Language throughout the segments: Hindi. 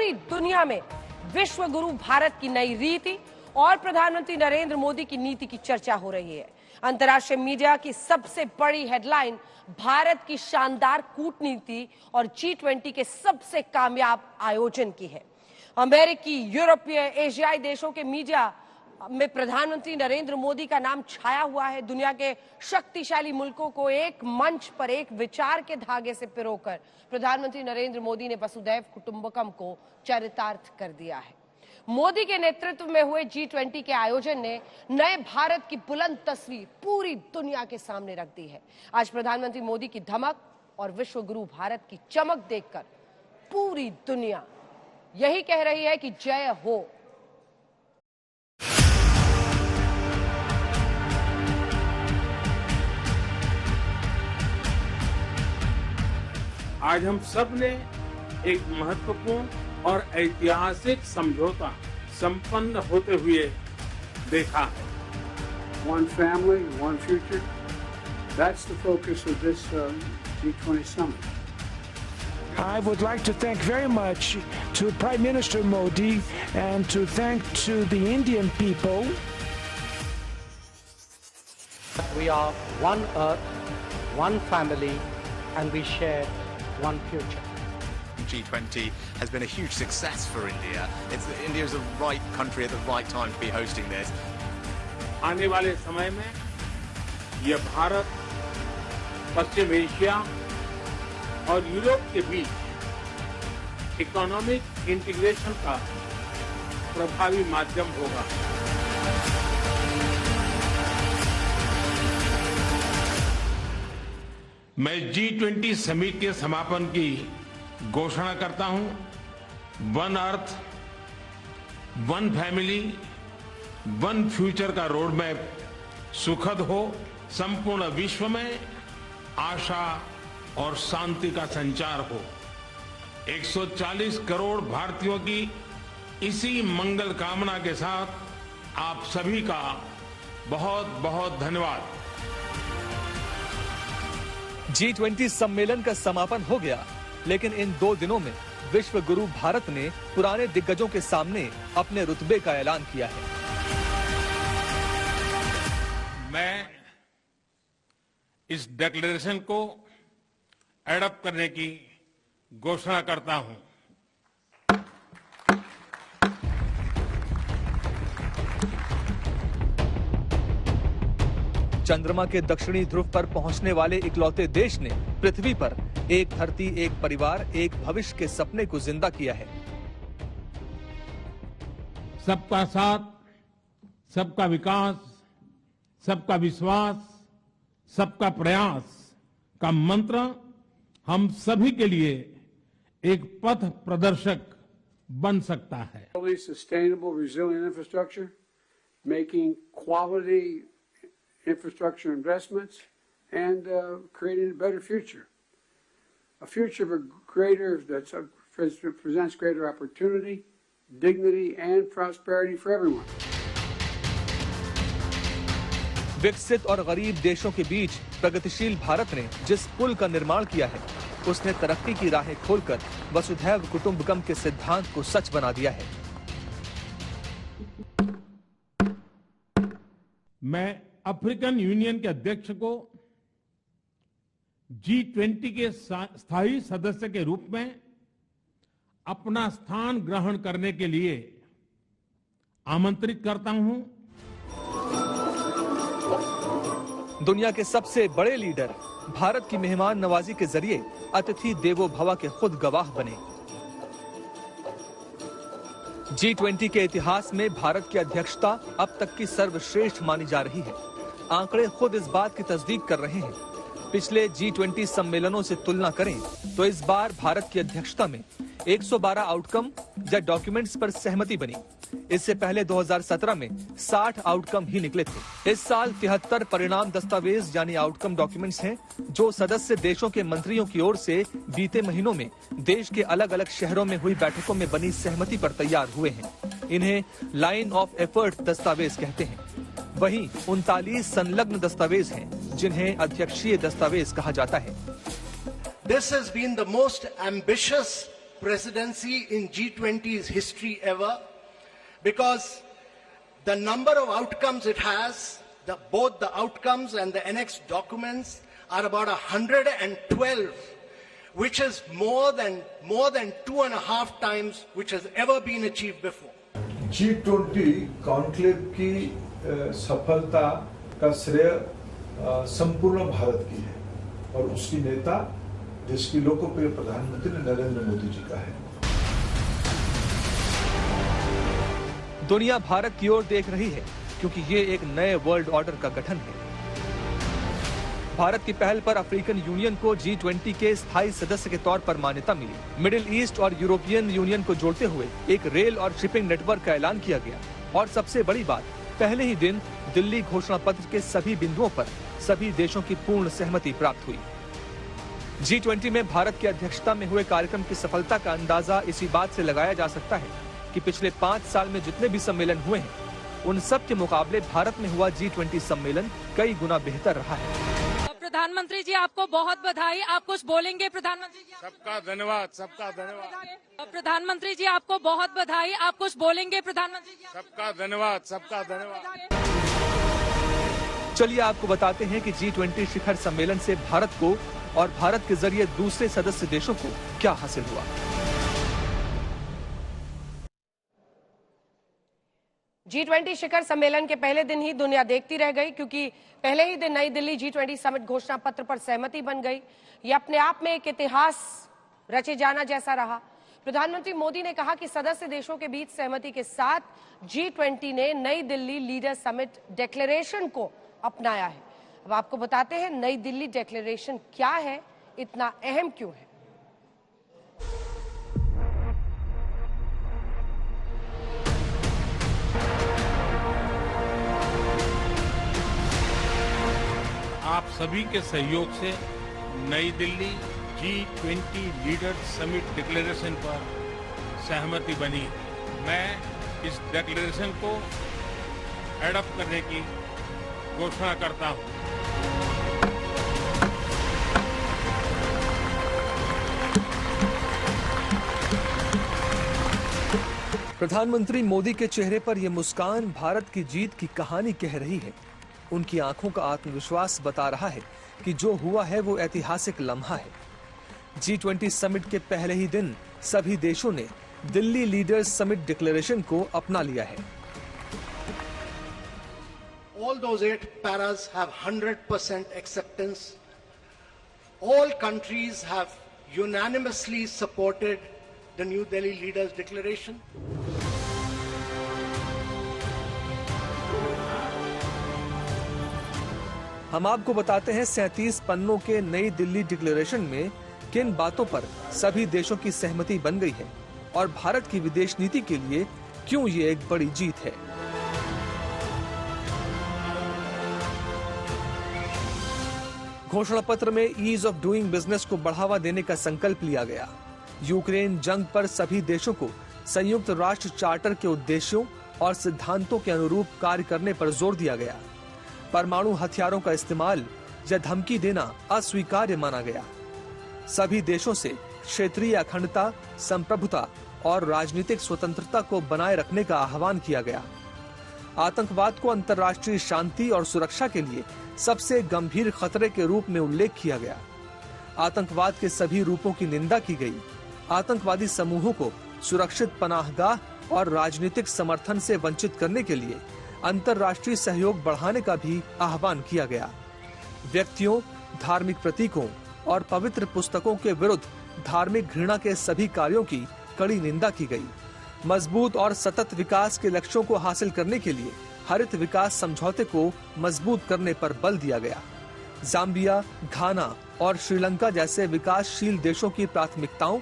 पूरी दुनिया में विश्व गुरु भारत की नई रीति और प्रधानमंत्री नरेंद्र मोदी की नीति की चर्चा हो रही है। अंतर्राष्ट्रीय मीडिया की सबसे बड़ी हेडलाइन भारत की शानदार कूटनीति और G20 के सबसे कामयाब आयोजन की है। अमेरिकी, यूरोपीय, एशियाई देशों के मीडिया में प्रधानमंत्री नरेंद्र मोदी का नाम छाया हुआ है। दुनिया के शक्तिशाली मुल्कों को एक मंच पर एक विचार के धागे से पिरोकर प्रधानमंत्री नरेंद्र मोदी ने वसुधैव कुटुंबकम को चरितार्थ कर दिया है। मोदी के नेतृत्व में हुए G20 के आयोजन ने नए भारत की बुलंद तस्वीर पूरी दुनिया के सामने रख दी है। आज प्रधानमंत्री मोदी की धमक और विश्व गुरु भारत की चमक देखकर पूरी दुनिया यही कह रही है कि जय हो। आज हम सब ने एक महत्वपूर्ण और ऐतिहासिक समझौता संपन्न होते हुए देखा है। One family, one future. That's the focus of this G20 summit. I would like to thank very much to Prime Minister Modi and to thank to the Indian people. We are one earth, one family, and we share one future. G20 has been a huge success for India. India is the right country at the right time to be hosting this. आने वाले समय में यह भारत, पश्चिम एशिया और यूरोप के बीच इकोनॉमिक इंटीग्रेशन का प्रभावी माध्यम होगा। मैं G20 समिट के समापन की घोषणा करता हूं। One earth, one family, one future का रोड मैप सुखद हो, संपूर्ण विश्व में आशा और शांति का संचार हो। 140 करोड़ भारतीयों की इसी मंगल कामना के साथ आप सभी का बहुत बहुत धन्यवाद। G20 सम्मेलन का समापन हो गया, लेकिन इन 2 दिनों में विश्व गुरु भारत ने पुराने दिग्गजों के सामने अपने रुतबे का ऐलान किया है। मैं इस डिक्लेरेशन को एडॉप्ट करने की घोषणा करता हूं। चंद्रमा के दक्षिणी ध्रुव पर पहुंचने वाले इकलौते देश ने पृथ्वी पर एक धरती, एक परिवार, एक भविष्य के सपने को जिंदा किया है। सबका साथ, सबका विकास, सबका विश्वास, सबका प्रयास का मंत्र हम सभी के लिए एक पथ प्रदर्शक बन सकता है। Sustainable, resilient infrastructure, making quality infrastructure investments, and creating a better future. A future of that presents greater opportunity, dignity, and prosperity for everyone. विकसित और गरीब देशों के बीच प्रगतिशील भारत ने जिस पुल का निर्माण किया है, उसने तरक्की की राहें खोलकर वसुधैव कुटुंबकम के सिद्धांत को सच बना दिया है। मैं अफ्रीकन यूनियन के अध्यक्ष को G20 के स्थायी सदस्य के रूप में अपना स्थान ग्रहण करने के लिए आमंत्रित करता हूं। दुनिया के सबसे बड़े लीडर भारत की मेहमान नवाजी के जरिए अतिथि देवो भव के खुद गवाह बने। G20 के इतिहास में भारत की अध्यक्षता अब तक की सर्वश्रेष्ठ मानी जा रही है। आंकड़े खुद इस बात की तस्दीक कर रहे हैं। पिछले G20 सम्मेलनों से तुलना करें तो इस बार भारत की अध्यक्षता में 112 आउटकम या डॉक्यूमेंट्स पर सहमति बनी। इससे पहले 2017 में 60 आउटकम ही निकले थे। इस साल 73 परिणाम दस्तावेज यानी आउटकम डॉक्यूमेंट्स हैं, जो सदस्य देशों के मंत्रियों की ओर से बीते महीनों में देश के अलग अलग शहरों में हुई बैठकों में बनी सहमति पर तैयार हुए हैं। इन्हें लाइन ऑफ एफर्ट दस्तावेज कहते हैं। वहीं 39 संलग्न दस्तावेज हैं, जिन्हें अध्यक्षीय दस्तावेज कहा जाता है। This has been the most ambitious presidency in G20's history ever, because the number of outcomes it has, both the outcomes and the annex documents, are about 112, which is more than 2.5 times which has ever been achieved before. G20 conclave की सफलता का श्रेय संपूर्ण भारत की है और उसकी नेता देश की लोकप्रिय प्रधानमंत्री नरेंद्र मोदी जी का है। दुनिया भारत की ओर देख रही है क्योंकि ये एक नए वर्ल्ड ऑर्डर का गठन है। भारत की पहल पर अफ्रीकन यूनियन को G20 के स्थायी सदस्य के तौर पर मान्यता मिली। मिडिल ईस्ट और यूरोपियन यूनियन को जोड़ते हुए एक रेल और शिपिंग नेटवर्क का ऐलान किया गया और सबसे बड़ी बात, पहले ही दिन दिल्ली घोषणा पत्र के सभी बिंदुओं पर सभी देशों की पूर्ण सहमति प्राप्त हुई। G20 में भारत की अध्यक्षता में हुए कार्यक्रम की सफलता का अंदाजा इसी बात से लगाया जा सकता है कि पिछले 5 साल में जितने भी सम्मेलन हुए हैं, उन सब के मुकाबले भारत में हुआ G20 सम्मेलन कई गुना बेहतर रहा है। प्रधानमंत्री जी, आपको बहुत बधाई। आप कुछ बोलेंगे प्रधानमंत्री जी? सबका धन्यवाद, सबका धन्यवाद। प्रधानमंत्री जी, आपको बहुत बधाई। आप कुछ बोलेंगे प्रधानमंत्री जी? सबका धन्यवाद, सबका धन्यवाद। चलिए आपको बताते हैं कि G20 शिखर सम्मेलन से भारत को और भारत के जरिए दूसरे सदस्य देशों को क्या हासिल हुआ। G20 शिखर सम्मेलन के पहले दिन ही दुनिया देखती रह गई, क्योंकि पहले ही दिन नई दिल्ली G20 समिट घोषणा पत्र पर सहमति बन गई। ये अपने आप में एक इतिहास रचे जाना जैसा रहा। प्रधानमंत्री मोदी ने कहा कि सदस्य देशों के बीच सहमति के साथ G20 ने नई दिल्ली लीडर समिट डिक्लेरेशन को अपनाया है। अब आपको बताते हैं नई दिल्ली डिक्लेरेशन क्या है, इतना अहम क्यों है। आप सभी के सहयोग से नई Delhi G20 leader summit declaration पर सहमति बनी। मैं इस डिक्लेरेशन को एडॉप्ट करने की घोषणा करता हूं। प्रधानमंत्री मोदी के चेहरे पर यह मुस्कान भारत की जीत की कहानी कह रही है। उनकी आंखों का आत्मविश्वास बता रहा है कि जो हुआ है वो ऐतिहासिक लम्हा है। G20 समिट के पहले ही दिन सभी देशों ने दिल्ली लीडर्स समिट डिक्लेरेशन को अपना लिया है। All those 8 paras have 100% acceptance. All countries have unanimously supported the New Delhi Leaders Declaration. हम आपको बताते हैं 37 पन्नों के नई दिल्ली डिक्लेरेशन में किन बातों पर सभी देशों की सहमति बन गई है और भारत की विदेश नीति के लिए क्यों ये एक बड़ी जीत है। घोषणा पत्र में ईज ऑफ डूइंग बिजनेस को बढ़ावा देने का संकल्प लिया गया। यूक्रेन जंग पर सभी देशों को संयुक्त राष्ट्र चार्टर के उद्देश्यों और सिद्धांतों के अनुरूप कार्य करने पर जोर दिया गया। परमाणु हथियारों का इस्तेमाल या धमकी देना अस्वीकार्य माना गया। सभी देशों से क्षेत्रीय अखंडता, संप्रभुता और राजनीतिक स्वतंत्रता को बनाए रखने का आह्वान किया गया। आतंकवाद को अंतर्राष्ट्रीय शांति और सुरक्षा के लिए सबसे गंभीर खतरे के रूप में उल्लेख किया गया। आतंकवाद के सभी रूपों की निंदा की गई। आतंकवादी समूहों को सुरक्षित पनाहगाह और राजनीतिक समर्थन से वंचित करने के लिए अंतर्राष्ट्रीय सहयोग बढ़ाने का भी आह्वान किया गया। व्यक्तियों, धार्मिक प्रतीकों और पवित्र पुस्तकों के विरुद्ध धार्मिक घृणा के सभी कार्यों की कड़ी निंदा की गई। मजबूत और सतत विकास के लक्ष्यों को हासिल करने के लिए हरित विकास समझौते को मजबूत करने पर बल दिया गया। जाम्बिया, घाना और श्रीलंका जैसे विकासशील देशों की प्राथमिकताओं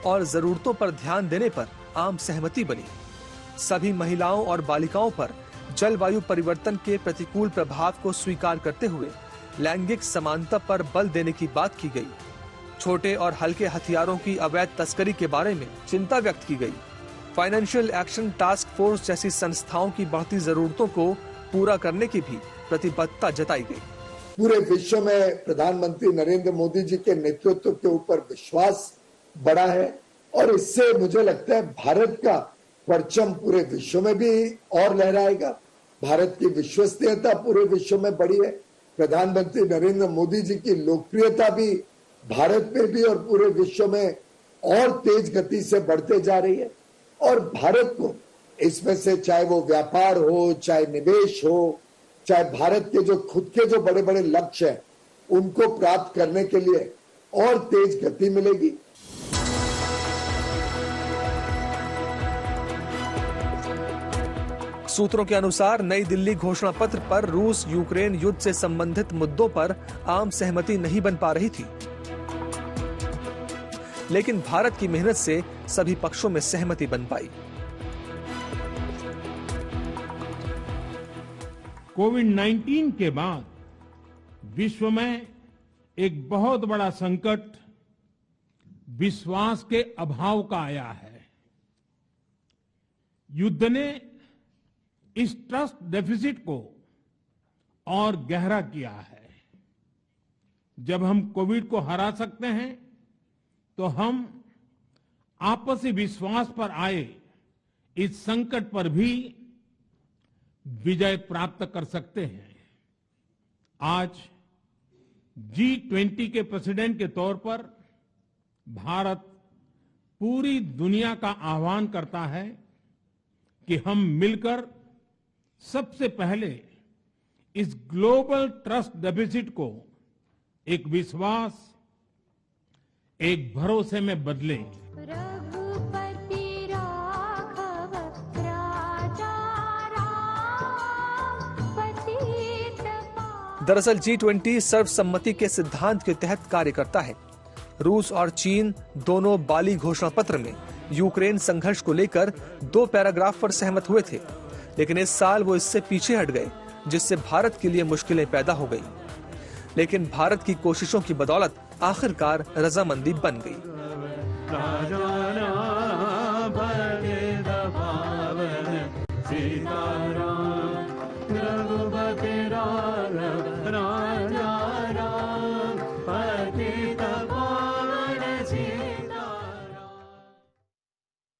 और जरूरतों पर ध्यान देने पर आम सहमति बनी। सभी महिलाओं और बालिकाओं पर जलवायु परिवर्तन के प्रतिकूल प्रभाव को स्वीकार करते हुए लैंगिक समानता पर बल देने की बात की गई। छोटे और हल्के हथियारों की अवैध तस्करी के बारे में चिंता व्यक्त की गई। फाइनेंशियल एक्शन टास्क फोर्स जैसी संस्थाओं की बढ़ती जरूरतों को पूरा करने की भी प्रतिबद्धता जताई गई। पूरे विश्व में प्रधानमंत्री नरेंद्र मोदी जी के नेतृत्व के ऊपर विश्वास बढ़ा है और इससे मुझे लगता है भारत का परचम पूरे विश्व में भी और लहराएगा। भारत की विश्वसनीयता पूरे विश्व में बढ़ी है। प्रधानमंत्री नरेंद्र मोदी जी की लोकप्रियता भी भारत में भी और पूरे विश्व में और तेज गति से बढ़ते जा रही है। और भारत को इसमें से चाहे वो व्यापार हो, चाहे निवेश हो, चाहे भारत के जो खुद के जो बड़े बड़े लक्ष्य हैं उनको प्राप्त करने के लिए और तेज गति मिलेगी। सूत्रों के अनुसार नई दिल्ली घोषणा पत्र पर रूस यूक्रेन युद्ध से संबंधित मुद्दों पर आम सहमति नहीं बन पा रही थी, लेकिन भारत की मेहनत से सभी पक्षों में सहमति बन पाई। कोविड-19 के बाद विश्व में एक बहुत बड़ा संकट विश्वास के अभाव का आया है। युद्ध ने इस ट्रस्ट डेफिसिट को और गहरा किया है। जब हम कोविड को हरा सकते हैं तो हम आपसी विश्वास पर आए इस संकट पर भी विजय प्राप्त कर सकते हैं। आज G20 के प्रेसिडेंट के तौर पर भारत पूरी दुनिया का आह्वान करता है कि हम मिलकर सबसे पहले इस ग्लोबल ट्रस्ट डेफिसिट को एक विश्वास, एक भरोसे में बदलें। दरअसल G20 सर्वसम्मति के सिद्धांत के तहत कार्य करता है। रूस और चीन दोनों बाली घोषणा पत्र में यूक्रेन संघर्ष को लेकर 2 पैराग्राफ पर सहमत हुए थे, लेकिन इस साल वो इससे पीछे हट गए, जिससे भारत के लिए मुश्किलें पैदा हो गई। लेकिन भारत की कोशिशों की बदौलत आखिरकार रजामंदी बन गई।